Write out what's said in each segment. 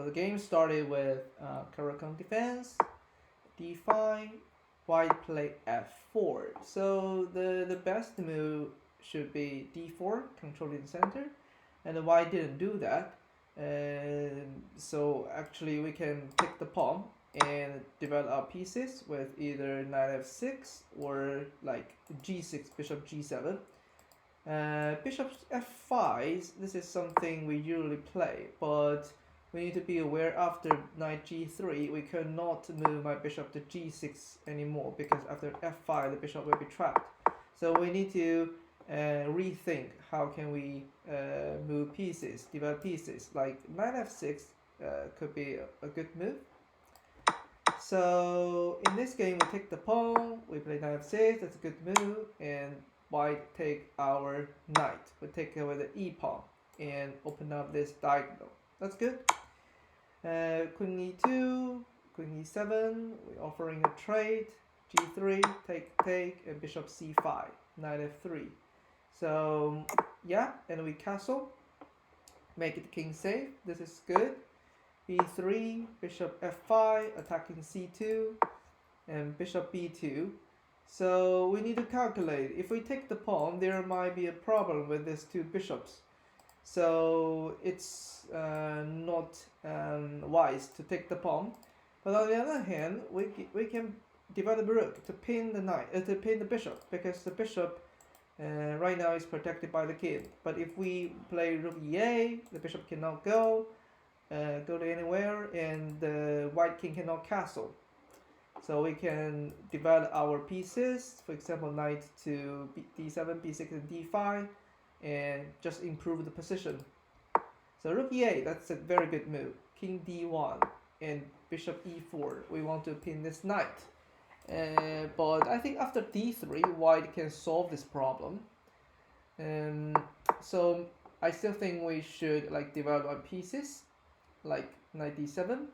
the game started with caro-kann defense, d5, white play f4. So the best move should be d4, controlling the center, and the white didn't do that. So actually we can take the pawn and develop our pieces with either knight f6 or like g6, bishop g7. Bishop f5, this is something we usually play, but we need to be aware after knight g3 we cannot move my bishop to g6 anymore, because after f5 the bishop will be trapped. So we need to rethink how can we move pieces, develop pieces. Like knight f6 could be a good move. So in this game we take the pawn, we play knight f6, that's a good move, and white take our knight. We take away the e pawn and open up this diagonal. That's good. Queen e2, queen e7, we're offering a trade. g3, take, and bishop c5, knight f3. So yeah, and we castle, make it king safe. This is good. b3, bishop f5, attacking c2, and bishop b2. So we need to calculate. If we take the pawn, there might be a problem with these two bishops. So it's not wise to take the pawn. But on the other hand, we can develop a rook to pin the knight, to pin the bishop, because the bishop right now is protected by the king. But if we play rook e8, the bishop cannot go to anywhere, and the white king cannot castle. So we can develop our pieces, for example, knight to d7, b6, and d5, and just improve the position. So rook e8, that's a very good move. King d1 and bishop e4. We want to pin this knight. But I think after d3, white can solve this problem. So I still think we should like develop our pieces, like knight d7.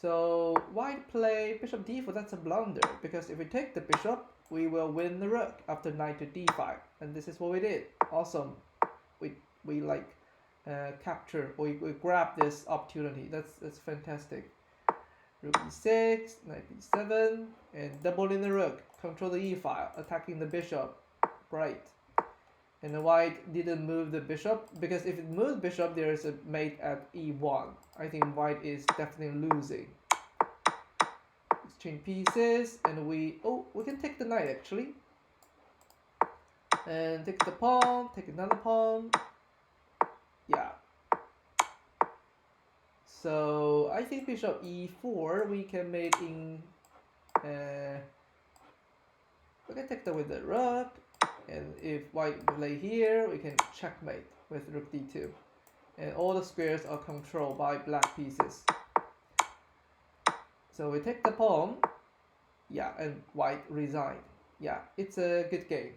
So white play bishop d4, that's a blunder, because if we take the bishop, we will win the rook after knight to d5, and this is what we did. Awesome. We like capture, we grab this opportunity. That's fantastic. Rook e6, knight b7, and doubling the rook, control the e file, attacking the bishop. Great. And the white didn't move the bishop, because if it moves bishop, there is a mate at e1. I think white is definitely losing. Exchange pieces, and we can take the knight actually. And take the pawn, take another pawn. Yeah. So I think bishop e4 we can make in. We can take that with the rook. And if white play here, we can checkmate with rook d2. And all the squares are controlled by black pieces. So we take the pawn. Yeah, and white resigned. Yeah, it's a good game.